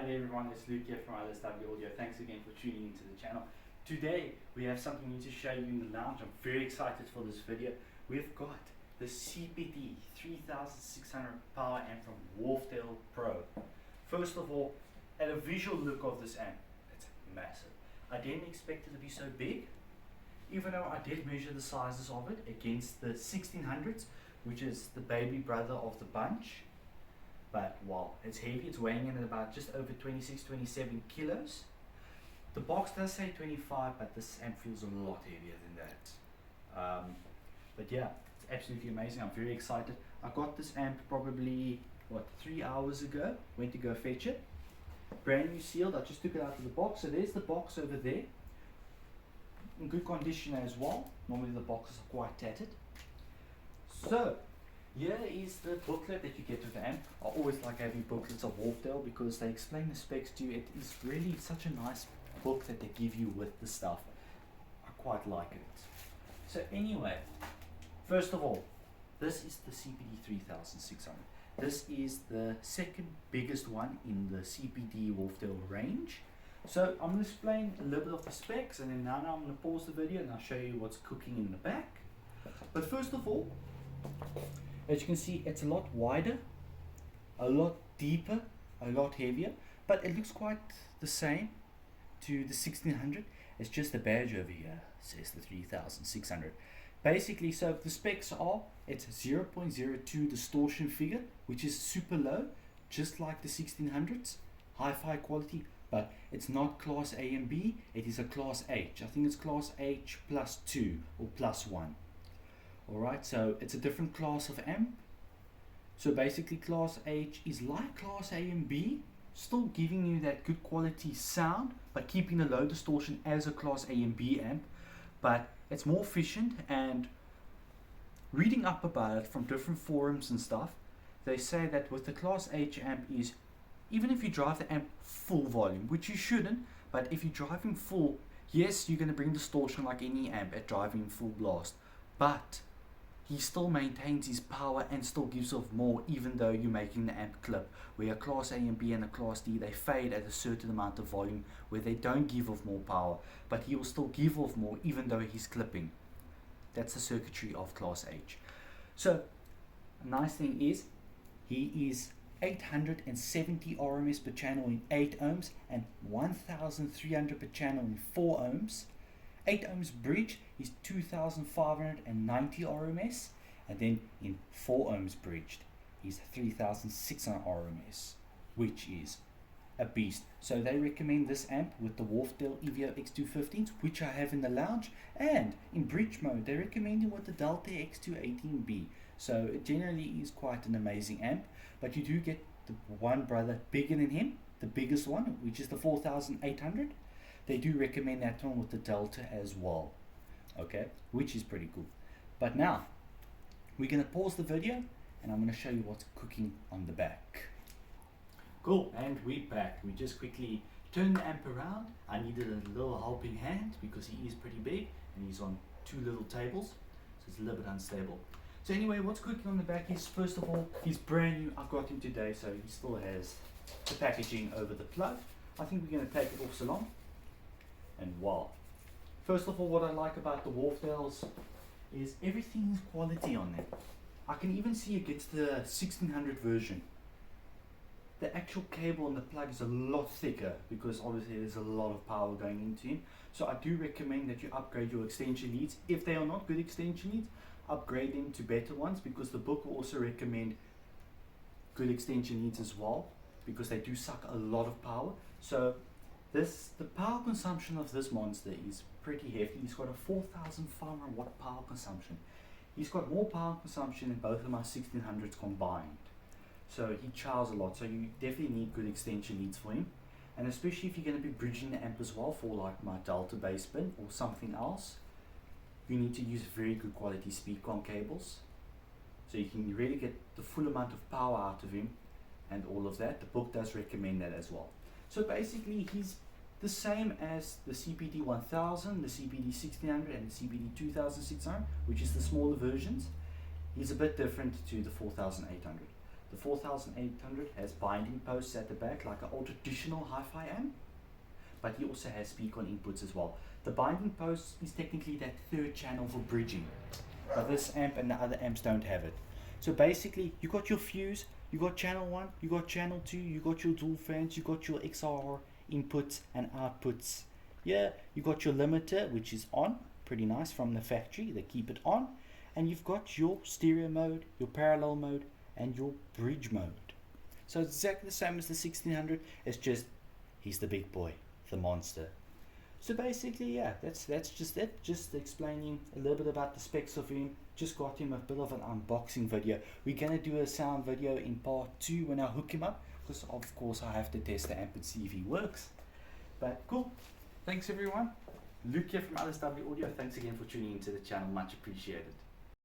Hi there everyone, it's Luke here from LSW Audio. Thanks again for tuning into the channel. Today we have something new to show you in the lounge. I'm very excited for this video. We've got the CPD 3600 power amp from Wharfedale Pro. First of all, at a visual look of this amp, it's massive. I didn't expect it to be so big, even though I did measure the sizes of it against the 1600s, which is the baby brother of the bunch. But wow, it's heavy. It's weighing in at about just over 26-27 kilos. The box does say 25, but this amp feels a lot heavier than that. But yeah, it's absolutely amazing. I'm very excited. I got this amp probably 3 hours ago. Went to go fetch it. Brand new sealed. I just took it out of the box. So there's the box over there, in good condition as well. Normally the boxes are quite tattered. So here is the booklet that you get with the amp. I always like having booklets of Wharfedale because they explain the specs to you. It is really such a nice book that they give you with the stuff. I quite like it. So anyway, first of all, this is the CPD 3600. This is the second biggest one in the CPD Wharfedale range. So I'm going to explain a little bit of the specs, and then now I'm going to pause the video and I'll show you what's cooking in the back. But first of all, as you can see, it's a lot wider, a lot deeper, a lot heavier, but it looks quite the same to the 1600. It's just the badge over here says the 3600. Basically, so the specs are, it's 0.02 distortion figure, which is super low, just like the 1600s, hi-fi quality, but it's not class A and B, it is a class H. I think it's class H plus 2 or plus 1. Alright, so it's a different class of amp. So basically class H is like class A and B, still giving you that good quality sound, but keeping the low distortion as a class A and B amp. But it's more efficient, and reading up about it from different forums and stuff, they say that with the class H amp is, even if you drive the amp full volume, which you shouldn't, but if you're driving full, yes, you're going to bring distortion like any amp at driving full blast, but he still maintains his power and still gives off more, even though you're making the amp clip. Where a class A and B and a class D, they fade at a certain amount of volume where they don't give off more power, but he will still give off more even though he's clipping. That's the circuitry of class H. So a nice thing is, he is 870 RMS per channel in 8 ohms and 1300 per channel in 4 ohms. 8 ohms bridge is 2590 RMS, and then in 4 ohms bridged is 3600 RMS, which is a beast. So they recommend this amp with the Wharfedale EVO X215s, which I have in the lounge, and in bridge mode they recommend it with the Delta X218B. So it generally is quite an amazing amp, but you do get the one brother bigger than him, the biggest one, which is the 4800. They do recommend that one with the Delta as well, okay, which is pretty cool. But now we're going to pause the video and I'm going to show you what's cooking on the back. Cool, and we're back. We just quickly turned the amp around. I needed a little helping hand because he is pretty big and he's on 2 little tables, so it's a little bit unstable. So anyway, what's cooking on the back is, first of all, he's brand new. I got him today, so he still has the packaging over the plug. I think we're going to take it off salon. And wow, first of all, what I like about the Wharfedales is everything is quality on them. I can even see against the 1600 version, the actual cable and the plug is a lot thicker because obviously there's a lot of power going into him. So I do recommend that you upgrade your extension leads. If they are not good extension leads, upgrade them to better ones, because the book will also recommend good extension leads as well, because they do suck a lot of power. So the power consumption of this monster is pretty hefty. He's got a 4500 watt power consumption. He's got more power consumption than both of my 1600s combined. So he chows a lot. So you definitely need good extension leads for him. And especially if you're going to be bridging the amp as well for like my Delta bass bin or something else, you need to use very good quality speaker cables. So you can really get the full amount of power out of him and all of that. The book does recommend that as well. So basically he's the same as the CPD 1000, the CPD 1600 and the CPD 2600, which is the smaller versions. He's a bit different to the 4800. The 4800 has binding posts at the back like an old traditional hi-fi amp, but he also has speak-on inputs as well. The binding post is technically that third channel for bridging, but this amp and the other amps don't have it. So basically, you got your fuse, you got channel 1, you got channel 2, you got your dual fans, you got your XR inputs and outputs. Yeah, you got your limiter, which is on, pretty nice from the factory, they keep it on, and you've got your stereo mode, your parallel mode, and your bridge mode. So it's exactly the same as the 1600, it's just he's the big boy, the monster. So basically, yeah, that's just it. Just explaining a little bit about the specs of him. Just got him a bit of an unboxing video. We're gonna do a sound video in part 2 when I hook him up, because of course I have to test the amp and see if he works. But cool. Thanks everyone. Luke here from LSW Audio. Thanks again for tuning into the channel. Much appreciated.